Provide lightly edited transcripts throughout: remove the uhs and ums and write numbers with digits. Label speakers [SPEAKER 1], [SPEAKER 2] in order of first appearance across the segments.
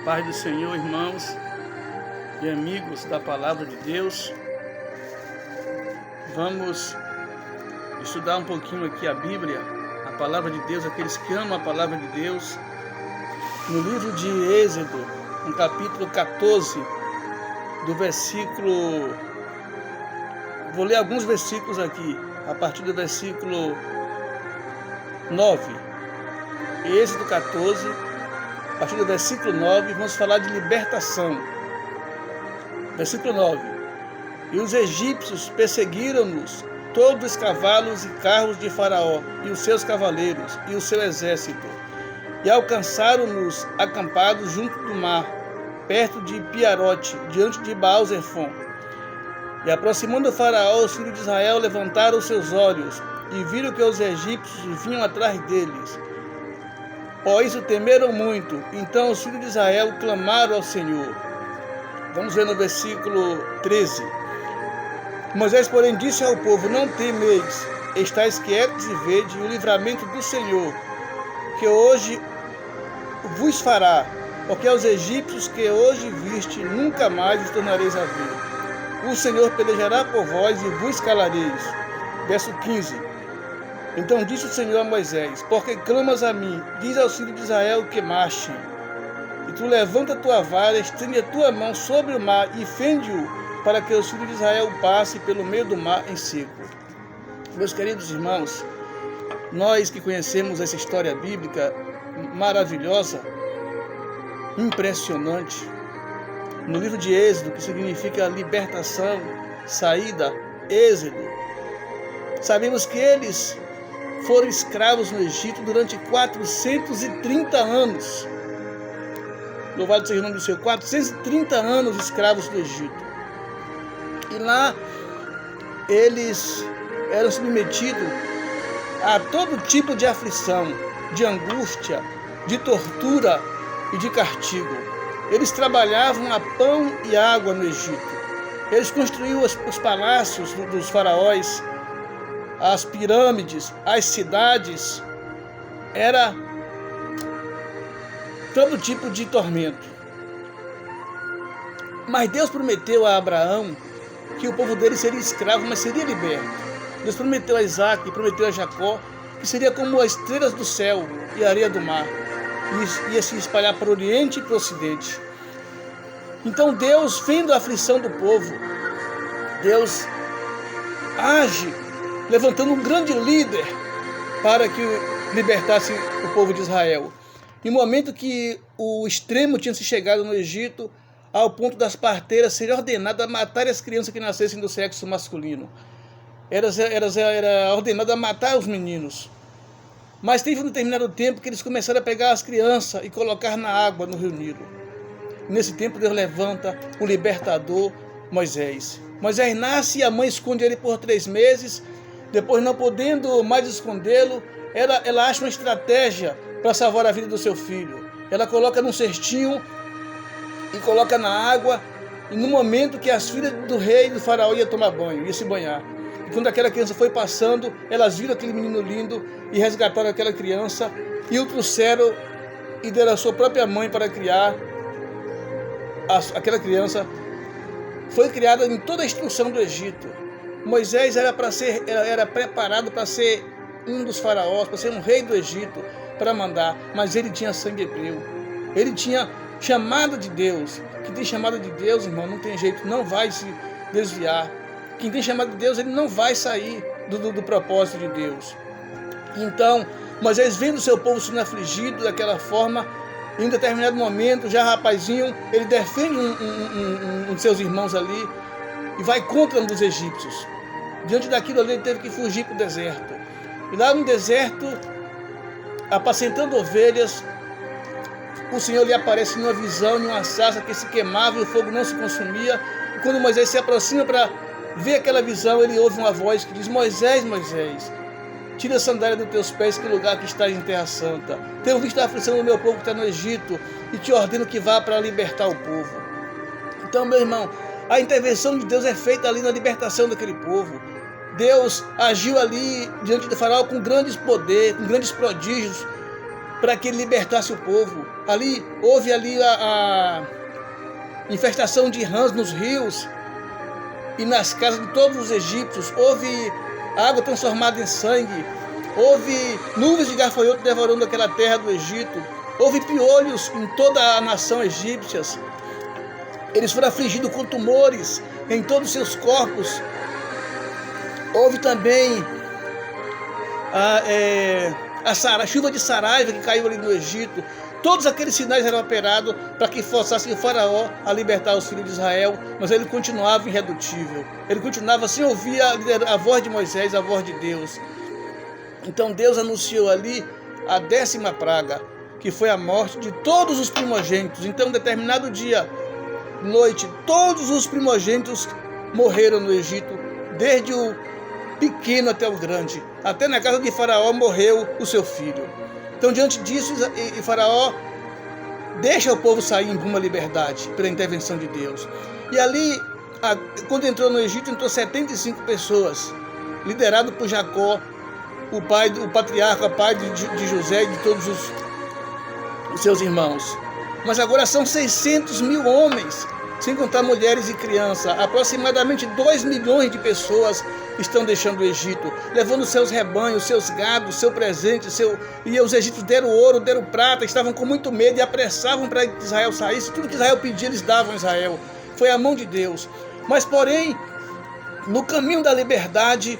[SPEAKER 1] Paz do Senhor, irmãos e amigos da Palavra de Deus. Vamos estudar um pouquinho aqui a Bíblia, a Palavra de Deus, aqueles que amam a Palavra de Deus. No livro de Êxodo, no capítulo 14, do versículo... Vou ler alguns versículos aqui, a partir do versículo 9. Êxodo 14, a partir do versículo 9, vamos falar de libertação. Versículo 9. E os egípcios perseguiram-nos, todos os cavalos e carros de Faraó, e os seus cavaleiros, e o seu exército, e alcançaram-nos acampados junto do mar, perto de Piarote, diante de Baal-Zefon. E aproximando o Faraó, os filhos de Israel levantaram os seus olhos, e viram que os egípcios vinham atrás deles. Por isso temeram muito. Então os filhos de Israel clamaram ao Senhor. Vamos ver no versículo 13. Moisés, porém, disse ao povo: não temeis, estáis quietos e vede o livramento do Senhor, que hoje vos fará, porque aos egípcios que hoje viste, nunca mais os tornareis a ver. O Senhor pelejará por vós e vos calareis. Verso 15. Então disse o Senhor a Moisés: porque clamas a mim, diz aos filhos de Israel que marchem. E tu levanta a tua vara, estende a tua mão sobre o mar e fende-o, para que os filhos de Israel passem pelo meio do mar em seco. Meus queridos irmãos, nós que conhecemos essa história bíblica maravilhosa, impressionante, no livro de Êxodo, que significa libertação, saída, êxodo, sabemos que eles foram escravos no Egito durante 430 anos. Louvado seja o nome do Senhor. 430 anos escravos no Egito. E lá eles eram submetidos a todo tipo de aflição, de angústia, de tortura e de castigo. Eles trabalhavam a pão e água no Egito. Eles construíam os palácios dos faraós, as pirâmides, as cidades. Era todo tipo de tormento. Mas Deus prometeu a Abraão que o povo dele seria escravo, mas seria liberto. Deus prometeu a Isaac e prometeu a Jacó que seria como as estrelas do céu e a areia do mar, e ia se espalhar para o Oriente e para o Ocidente. Então Deus, vendo a aflição do povo, Deus age levantando um grande líder para que libertasse o povo de Israel. Em um momento que o extremo tinha se chegado no Egito, ao ponto das parteiras serem ordenadas a matar as crianças que nascessem do sexo masculino. Era ordenado a matar os meninos. Mas teve um determinado tempo que eles começaram a pegar as crianças e colocar na água no rio Nilo. Nesse tempo Deus levanta o libertador Moisés. Moisés nasce e a mãe esconde ele por 3 meses. Depois, não podendo mais escondê-lo, ela acha uma estratégia para salvar a vida do seu filho. Ela coloca num cestinho e coloca na água, e no momento que as filhas do rei do faraó iam tomar banho, iam se banhar. E quando aquela criança foi passando, elas viram aquele menino lindo e resgataram aquela criança e o trouxeram e deram a sua própria mãe para criar. Aquela criança foi criada em toda a instrução do Egito. Moisés era preparado para ser um dos faraós, para ser um rei do Egito, para mandar, mas ele tinha sangue hebreu. Ele tinha chamada de Deus. Quem tem chamada de Deus, irmão, não tem jeito, não vai se desviar. Quem tem chamada de Deus, ele não vai sair do propósito de Deus. Então, Moisés, vendo seu povo sendo afligido daquela forma, em um determinado momento, já rapazinho, ele defende um de seus irmãos ali e vai contra um dos egípcios. Diante daquilo ali, ele teve que fugir para o deserto. E lá no deserto, apacentando ovelhas, o Senhor lhe aparece numa visão, em uma sarça que se queimava e o fogo não se consumia. E quando Moisés se aproxima para ver aquela visão, ele ouve uma voz que diz: Moisés, Moisés, tira a sandália dos teus pés, que lugar que estás em terra santa. Tenho visto a aflição do meu povo que está no Egito e te ordeno que vá para libertar o povo. Então, meu irmão, a intervenção de Deus é feita ali na libertação daquele povo. Deus agiu ali diante do faraó com grandes poderes, com grandes prodígios. para que ele libertasse o povo. Houve a infestação de rãs nos rios e nas casas de todos os egípcios. Houve água transformada em sangue. Houve nuvens de gafanhoto devorando aquela terra do Egito. Houve piolhos em toda a nação egípcia. Eles foram afligidos com tumores em todos os seus corpos. Houve também a chuva de saraiva que caiu ali no Egito. Todos aqueles sinais eram operados para que forçassem o faraó a libertar os filhos de Israel, mas ele continuava irredutível. Ele continuava sem ouvir a voz de Moisés, a voz de Deus. Então Deus anunciou ali a 10ª praga, que foi a morte de todos os primogênitos. Então, em determinado dia, noite, todos os primogênitos morreram no Egito, desde o pequeno até o grande. Até na casa de Faraó morreu o seu filho. Então, diante disso, Faraó deixa o povo sair em rumo à liberdade pela intervenção de Deus. E ali, quando entrou no Egito, entrou 75 pessoas, liderado por Jacó, o patriarca, pai de José e de todos os seus irmãos. Mas agora são 600 mil homens, sem contar mulheres e crianças. Aproximadamente 2 milhões de pessoas estão deixando o Egito, levando seus rebanhos, seus gados, seu presente, e os egípcios deram ouro, deram prata, estavam com muito medo e apressavam para que Israel saísse. Tudo que Israel pedia, eles davam a Israel. Foi a mão de Deus. Mas, porém, no caminho da liberdade,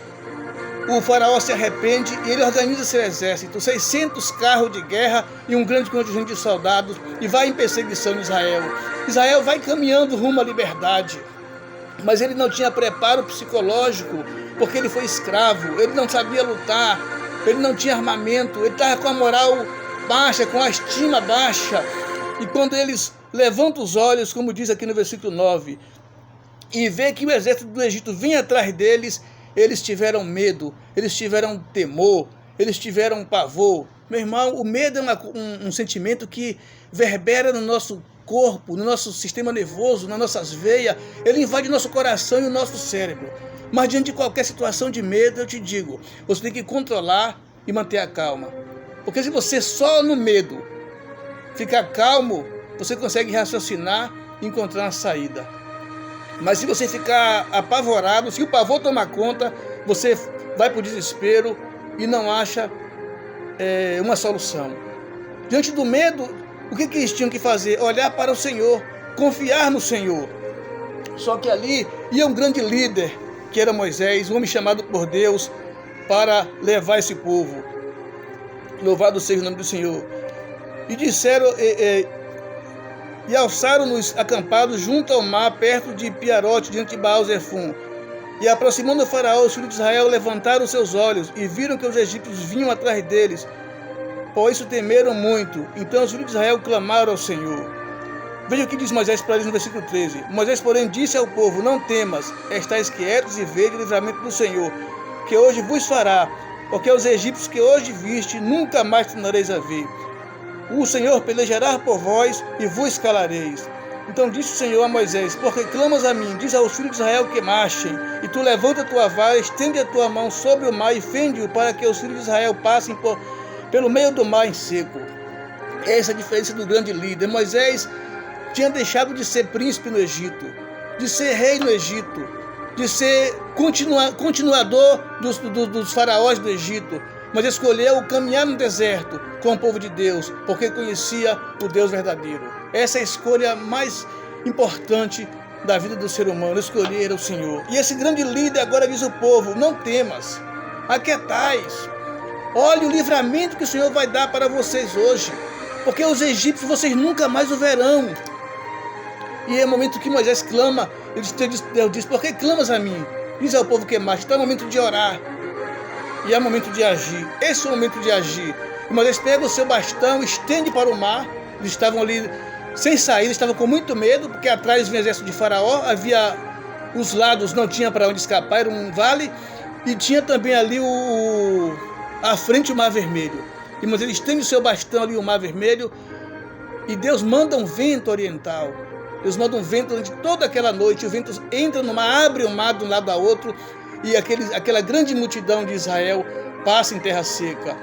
[SPEAKER 1] o faraó se arrepende e ele organiza seu exército, 600 carros de guerra e um grande contingente de soldados, e vai em perseguição de Israel. Israel vai caminhando rumo à liberdade, mas ele não tinha preparo psicológico, porque ele foi escravo, ele não sabia lutar, ele não tinha armamento, ele estava com a moral baixa, com a estima baixa. E quando eles levantam os olhos, como diz aqui no versículo 9, e vê que o exército do Egito vinha atrás deles, eles tiveram medo, eles tiveram temor, eles tiveram pavor. Meu irmão, o medo é um sentimento que verbera no nosso corpo, no nosso sistema nervoso, nas nossas veias. Ele invade o nosso coração e o nosso cérebro. Mas diante de qualquer situação de medo, eu te digo, você tem que controlar e manter a calma. Porque se você só no medo ficar calmo, você consegue raciocinar e encontrar uma saída. Mas se você ficar apavorado, se o pavor tomar conta, você vai para o desespero e não acha uma solução. Diante do medo, o que eles tinham que fazer? Olhar para o Senhor, confiar no Senhor. Só que ali ia um grande líder, que era Moisés, um homem chamado por Deus para levar esse povo. Louvado seja o nome do Senhor. E disseram... E alçaram-nos acampados junto ao mar, perto de Piarote, diante de Baal-Zefum. E aproximando o faraó, os filhos de Israel levantaram seus olhos e viram que os egípcios vinham atrás deles. Por isso temeram muito. Então os filhos de Israel clamaram ao Senhor. Veja o que diz Moisés para eles no versículo 13. Moisés, porém, disse ao povo: não temas, estáis quietos e vede o livramento do Senhor, que hoje vos fará, porque os egípcios que hoje viste, nunca mais tornareis a ver. O Senhor pelejará por vós e vos calareis. Então disse o Senhor a Moisés: porque clamas a mim, diz aos filhos de Israel que marchem, e tu levanta a tua vara, estende a tua mão sobre o mar e fende-o, para que os filhos de Israel passem pelo meio do mar em seco. Essa é a diferença do grande líder. Moisés tinha deixado de ser príncipe no Egito, de ser rei no Egito, de ser continuador dos faraós do Egito, mas escolheu caminhar no deserto com o povo de Deus, porque conhecia o Deus verdadeiro. Essa é a escolha mais importante da vida do ser humano, escolher o Senhor. E esse grande líder agora diz ao povo: não temas, aquietais, olhe o livramento que o Senhor vai dar para vocês hoje, porque os egípcios vocês nunca mais o verão. E é o momento que Moisés clama, Deus diz: por que clamas a mim? Diz ao povo que mais, está o momento de orar. E é o momento de agir. Esse é o momento de agir. E Moisés pega o seu bastão, estende para o mar. Eles estavam ali sem saída, estavam com muito medo, porque atrás vinha o exército de Faraó, havia os lados, não tinha para onde escapar, era um vale, e tinha também ali à frente o Mar Vermelho. E Moisés estende o seu bastão ali, o Mar Vermelho, e Deus manda um vento oriental. Deus manda um vento durante toda aquela noite, o vento entra no mar, abre o mar de um lado a outro, e aquela grande multidão de Israel passa em terra seca.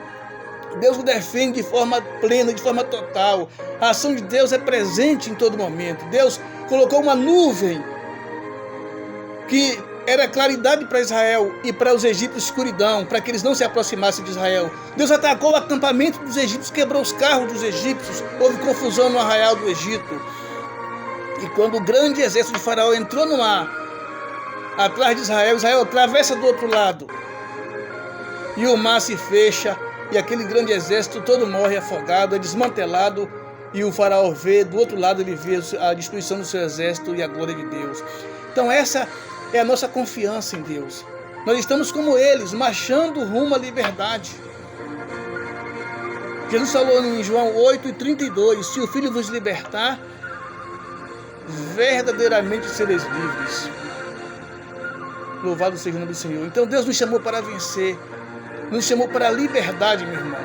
[SPEAKER 1] Deus o defende de forma plena, de forma total. A ação de Deus é presente em todo momento. Deus colocou uma nuvem que era claridade para Israel e para os egípcios escuridão, para que eles não se aproximassem de Israel. Deus atacou o acampamento dos egípcios, quebrou os carros dos egípcios, houve confusão no arraial do Egito. E quando o grande exército de Faraó entrou no mar, atrás de Israel, Israel atravessa do outro lado. E o mar se fecha, e aquele grande exército todo morre afogado, é desmantelado, e o Faraó vê, do outro lado ele vê a destruição do seu exército e a glória de Deus. Então essa é a nossa confiança em Deus. Nós estamos como eles, marchando rumo à liberdade. Jesus falou em João 8:32, se o Filho vos libertar, verdadeiramente sereis livres. Louvado seja o nome do Senhor. Então Deus nos chamou para vencer, nos chamou para a liberdade, meu irmão.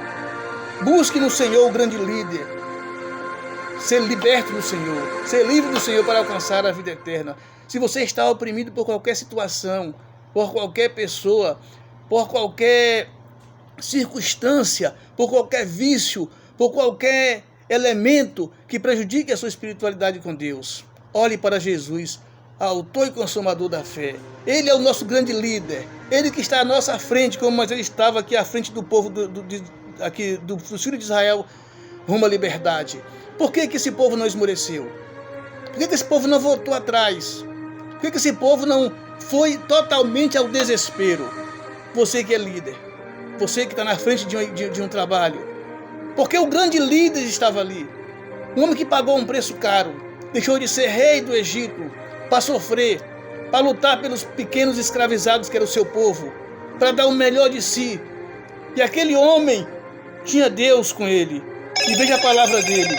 [SPEAKER 1] Busque no Senhor o grande líder. Ser liberto no Senhor, ser livre do Senhor para alcançar a vida eterna. Se você está oprimido por qualquer situação, por qualquer pessoa, por qualquer circunstância, por qualquer vício, por qualquer elemento que prejudique a sua espiritualidade com Deus, olhe para Jesus, autor e consumador da fé. Ele é o nosso grande líder. Ele que está à nossa frente, como Moisés estava aqui à frente do povo dos filhos de Israel, rumo à liberdade. Por que esse povo não esmoreceu? Por que esse povo não voltou atrás? Por que esse povo não foi totalmente ao desespero? Você que é líder, você que está na frente de um trabalho. Porque o grande líder estava ali. Um homem que pagou um preço caro, deixou de ser rei do Egito para sofrer, para lutar pelos pequenos escravizados que era o seu povo, para dar o melhor de si. E aquele homem tinha Deus com ele. E veja a palavra dele.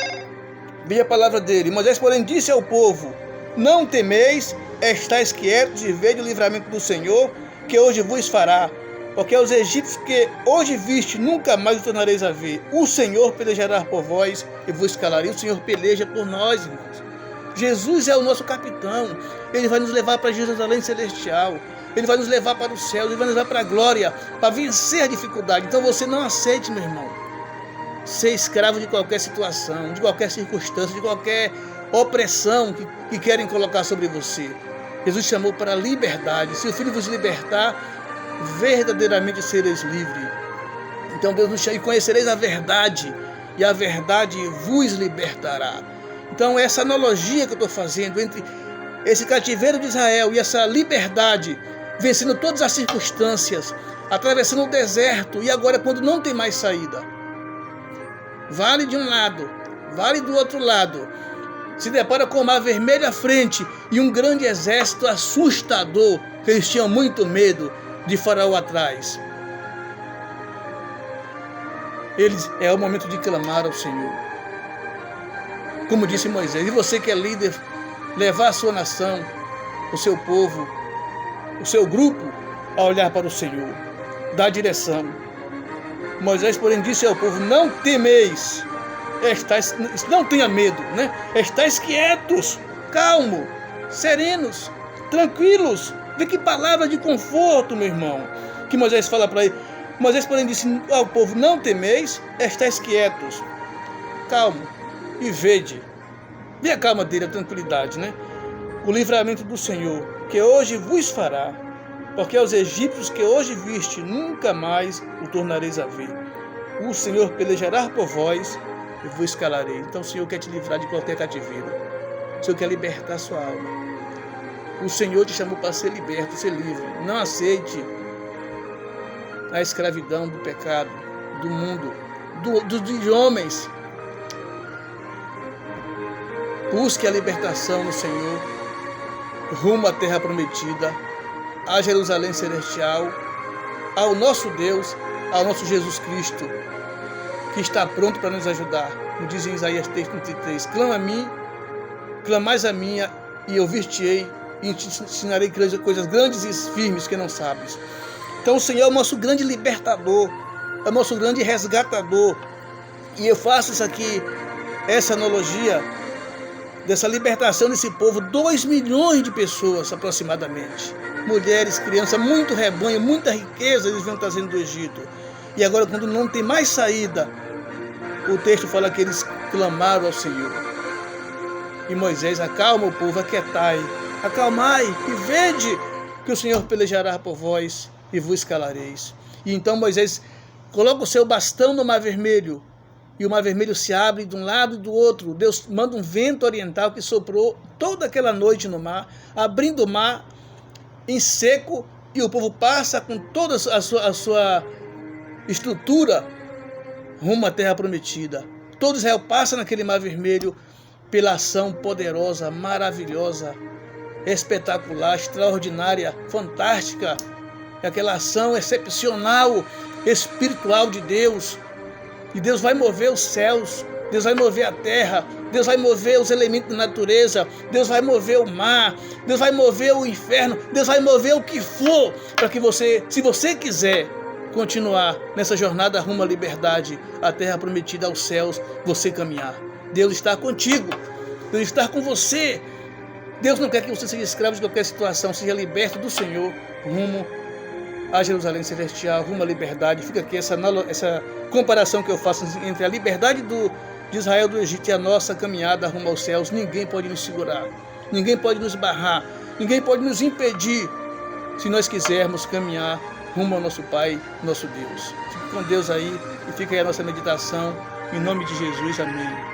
[SPEAKER 1] Veja a palavra dele. Moisés, porém, disse ao povo: não temeis, estáis quietos e vede o livramento do Senhor, que hoje vos fará. Porque aos egípcios que hoje viste, nunca mais os tornareis a ver. O Senhor pelejará por vós e vos calarei. O Senhor peleja por nós, irmãos. Jesus é o nosso capitão. Ele vai nos levar para Jerusalém celestial. Ele vai nos levar para o céu. Ele vai nos levar para a glória, para vencer a dificuldade. Então você não aceite, meu irmão, ser escravo de qualquer situação, de qualquer circunstância, de qualquer opressão que querem colocar sobre você. Jesus chamou para a liberdade. Se o Filho vos libertar, verdadeiramente sereis livres. Então Deus nos chama, e conhecereis a verdade, e a verdade vos libertará. Então essa analogia que eu estou fazendo entre esse cativeiro de Israel e essa liberdade, vencendo todas as circunstâncias, atravessando o deserto, e agora quando não tem mais saída, vale de um lado, vale do outro lado, se depara com o mar vermelho à frente e um grande exército assustador, que eles tinham muito medo de Faraó atrás. É o momento de clamar ao Senhor. Como disse Moisés, e você que é líder, levar a sua nação, o seu povo, o seu grupo a olhar para o Senhor, dar direção. Moisés, porém, disse ao povo: não temeis, não tenha medo, né? Estais quietos, calmos, serenos, tranquilos. Vê que palavra de conforto, meu irmão, que Moisés fala para ele. Moisés, porém, disse ao povo: não temeis, estais quietos, calmo, e vede. Vê a calma dele, a tranquilidade, né? O livramento do Senhor, que hoje vos fará, porque aos egípcios que hoje viste, nunca mais o tornareis a ver. O Senhor pelejará por vós e vos calarei. Então o Senhor quer te livrar de qualquer cativeiro. O Senhor quer libertar a sua alma. O Senhor te chamou para ser liberto, ser livre. Não aceite a escravidão do pecado, do mundo, dos homens. Busque a libertação no Senhor, rumo à terra prometida, a Jerusalém celestial, ao nosso Deus, ao nosso Jesus Cristo, que está pronto para nos ajudar. Como diz em Isaías 3:33, clama a mim, clamais a mim, e ouvir-te-ei, e te ensinarei coisas grandes e firmes que não sabes. Então o Senhor é o nosso grande libertador, é o nosso grande resgatador. E eu faço isso aqui, essa analogia dessa libertação desse povo, 2 milhões de pessoas aproximadamente, mulheres, crianças, muito rebanho, muita riqueza eles vão trazendo do Egito. E agora, quando não tem mais saída, o texto fala que eles clamaram ao Senhor. E Moisés: acalma o povo, aquietai, acalmai e vede que o Senhor pelejará por vós e vos calareis. E então Moisés coloca o seu bastão no Mar Vermelho, e o Mar Vermelho se abre de um lado e do outro. Deus manda um vento oriental que soprou toda aquela noite no mar, abrindo o mar em seco, e o povo passa com toda a sua estrutura rumo à terra prometida. Todo Israel passa naquele Mar Vermelho pela ação poderosa, maravilhosa, espetacular, extraordinária, fantástica, aquela ação excepcional, espiritual de Deus. E Deus vai mover os céus, Deus vai mover a terra, Deus vai mover os elementos da natureza, Deus vai mover o mar, Deus vai mover o inferno, Deus vai mover o que for, para que você, se você quiser continuar nessa jornada rumo à liberdade, à terra prometida, aos céus, você caminhar. Deus está contigo, Deus está com você. Deus não quer que você seja escravo de qualquer situação, seja liberto do Senhor rumo a Jerusalém Celestial, rumo à liberdade. Fica aqui essa comparação que eu faço entre a liberdade de Israel do Egito e a nossa caminhada rumo aos céus. Ninguém pode nos segurar, ninguém pode nos barrar, ninguém pode nos impedir, se nós quisermos caminhar rumo ao nosso Pai, nosso Deus. Fique com Deus aí e fica aí a nossa meditação. Em nome de Jesus, amém.